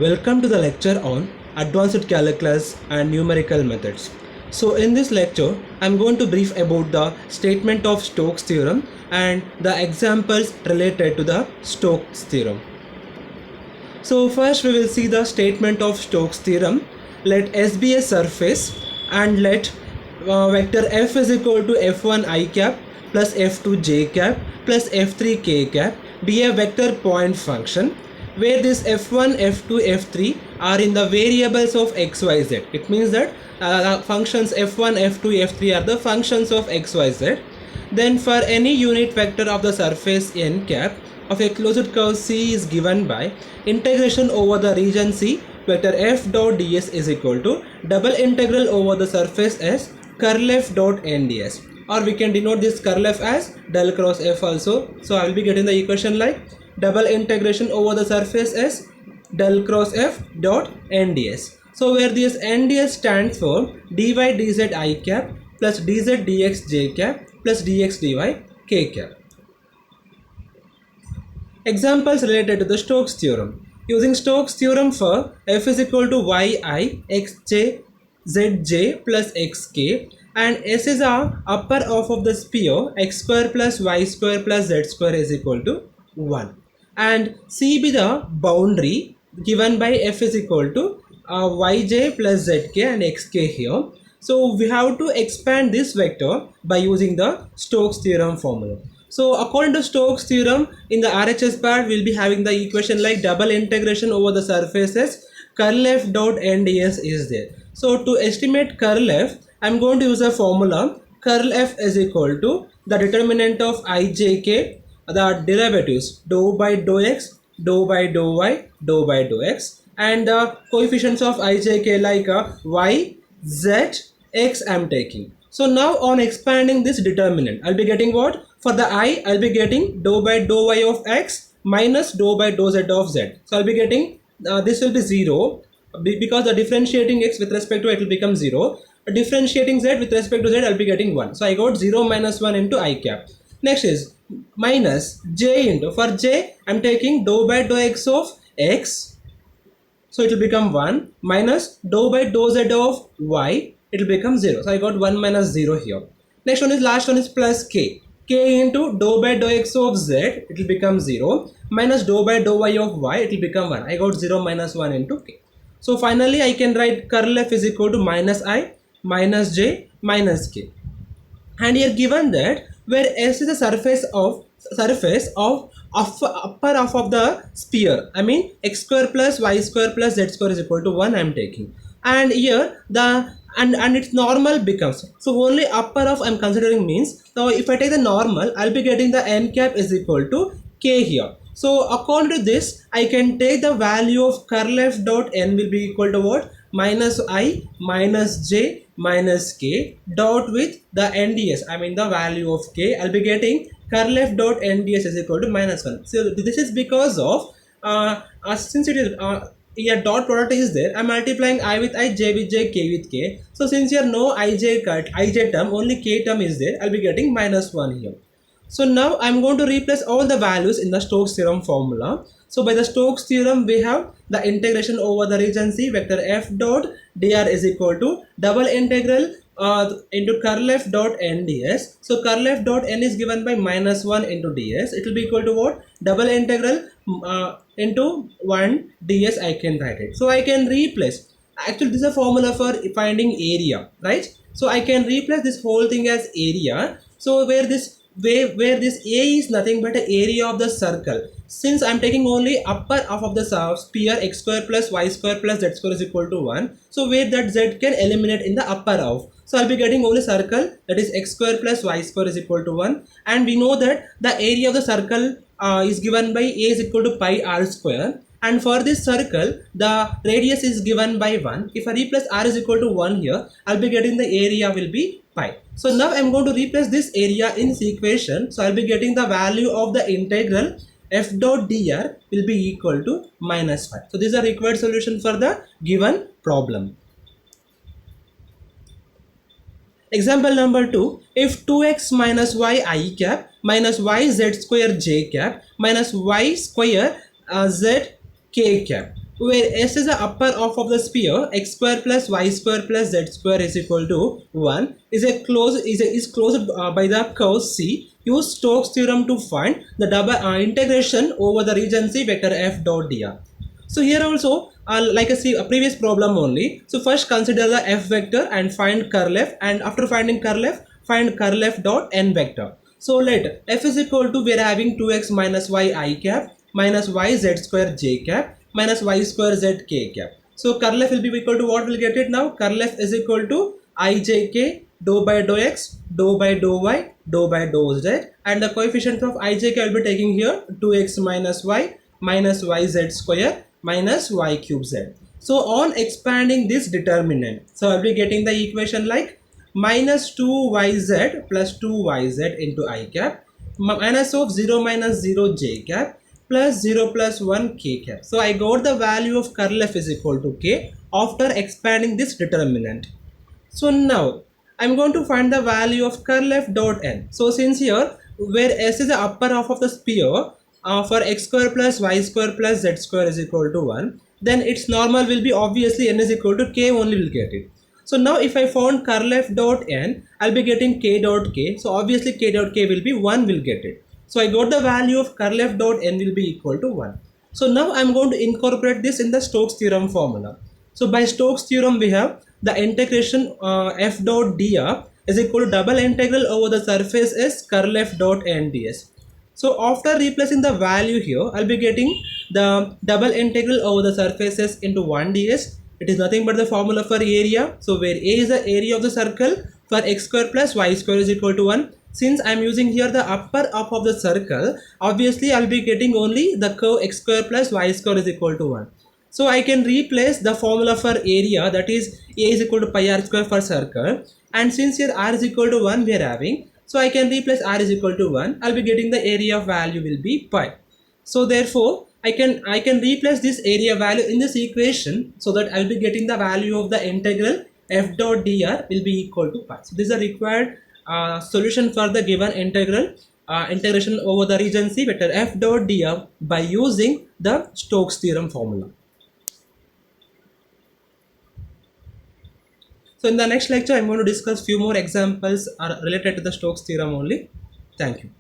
Welcome to the lecture on Advanced Calculus and Numerical Methods. So in this lecture, I am going to brief about the statement of Stokes theorem and the examples related to the Stokes theorem. So first we will see the statement of Stokes theorem. Let S be a surface and let vector f is equal to f1 I cap plus f2 j cap plus f3 k cap be a vector point function where this f1, f2, f3 are in the variables of x, y, z. It means that functions f1, f2, f3 are the functions of x, y, z. Then for any unit vector of the surface n cap of a closed curve C is given by integration over the region C vector f dot ds is equal to double integral over the surface S curl f dot n ds, or we can denote this curl f as del cross f also. So I will be getting the equation like double integration over the surface S del cross f dot n ds. So where this n ds stands for dy dz I cap plus dz dx j cap plus dx dy k cap. Examples related to the Stokes theorem. Using Stokes theorem for f is equal to yi xj zj plus xk and s is the upper half of the sphere x square plus y square plus z square is equal to 1, and c be the boundary given by f is equal to yj plus zk and xk here. So we have to expand this vector by using the Stokes theorem formula. So according to Stokes theorem, in the RHS part we will be having the equation like double integration over the surfaces curl f dot n ds is there. So to estimate curl f, I am going to use a formula curl f is equal to the determinant of ijk, the derivatives dou by dou x, dou by dou y, dou by dou x, and the coefficients of ijk like y, z, x I am taking. So now on expanding this determinant, I'll be getting what? For the I, I'll be getting dou by dou y of x minus dou by dou z of z. So I'll be getting, this will be 0 because the differentiating x with respect to it will become 0. Differentiating z with respect to z, I'll be getting 1. So I got 0 minus 1 into I cap. Next is minus j into, for j, I'm taking dou by dou x of x. So it will become 1 minus dou by dou z of y. It will become 0. So I got 1 minus 0 here. Next one is, last one is plus k. K into dou by dou x of z, it will become 0 minus dou by dou y of y, it will become 1. I got 0 minus 1 into k. So finally I can write curl f is equal to minus I minus j minus k. And here given that where S is the surface of upper half of the sphere, I mean x square plus y square plus z square is equal to 1 I am taking, and here the and its normal becomes, so only upper half I am considering means, so if I take the normal I'll be getting the n cap is equal to k here. So according to this I can take the value of curl f dot n will be equal to what? Minus I minus j minus k dot with the nds, I mean the value of k, I'll be getting curl f dot nds is equal to minus 1. So this is because of since it is here dot product is there, I'm multiplying I with I, j with j, k with k. So since here no ij term, only k term is there, I'll be getting minus 1 here. So now I'm going to replace all the values in the Stokes theorem formula. So by the Stokes theorem we have the integration over the region C vector f dot dr is equal to double integral into curl f dot n ds. So curl f dot n is given by minus 1 into ds. It will be equal to what? Double integral into 1 ds I can write it. So I can replace, actually this is a formula for finding area, right? So I can replace this whole thing as area. So where this A is nothing but the area of the circle. Since I am taking only upper half of the sphere x square plus y square plus z square is equal to 1. So where that z can eliminate in the upper half. So I'll be getting only circle, that is x square plus y square is equal to 1. And we know that the area of the circle is given by A is equal to pi r square. And for this circle the radius is given by 1. If I replace r is equal to 1 here, I'll be getting the area will be pi. So now I'm going to replace this area in this equation. So I'll be getting the value of the integral f dot dr will be equal to minus 5. So this is a required solution for the given problem. Example number 2, if 2x minus y I cap minus y z square j cap minus y square z k cap where S is the upper half of the sphere, x square plus y square plus z square is equal to 1 is closed by the curve C. Use Stokes theorem to find the double integration over the region C vector f dot dr. So here also like a previous problem only. So first consider the f vector and find curl f, and after finding curl f, find curl f dot n vector. So let f is equal to, we are having 2x minus y I cap minus y z square j cap minus y square z k cap. So curl f will be equal to what we'll get it now? Curl f is equal to ijk dou by dou x dou by dou y dou by dou z, and the coefficient of ijk I will be taking here 2x minus y z square minus y cube z. So on expanding this determinant, so I'll be getting the equation like minus 2yz plus 2yz into I cap minus of 0 minus 0 j cap plus 0 plus 1 k cap. So I got the value of curl f is equal to k after expanding this determinant. So now I'm going to find the value of curl f dot n. So since here where s is the upper half of the sphere, for x square plus y square plus z square is equal to 1, then its normal will be obviously n is equal to k only will get it. So now if I found curl f dot n, I'll be getting k dot k. So obviously k dot k will be 1 will get it. So I got the value of curl f dot n will be equal to 1. So now I'm going to incorporate this in the Stokes theorem formula. So by Stokes theorem we have the integration f dot dr is equal to double integral over the surface s curl f dot n ds. So after replacing the value here, I'll be getting the double integral over the surfaces into 1 ds. It is nothing but the formula for area. So where A is the area of the circle, for x square plus y square is equal to 1. Since I am using here the upper half of the circle, obviously I'll be getting only the curve x square plus y square is equal to 1. So I can replace the formula for area, that is A is equal to pi r square for circle, and since here r is equal to 1 we are having, so I can replace r is equal to 1. I'll be getting the area of value will be pi. So therefore I can replace this area value in this equation, so that I'll be getting the value of the integral f dot dr will be equal to pi. So this is a required solution for the given integral integration over the region C vector f dot dr by using the Stokes theorem formula. So in the next lecture, I'm going to discuss few more examples related to the Stokes theorem only. Thank you.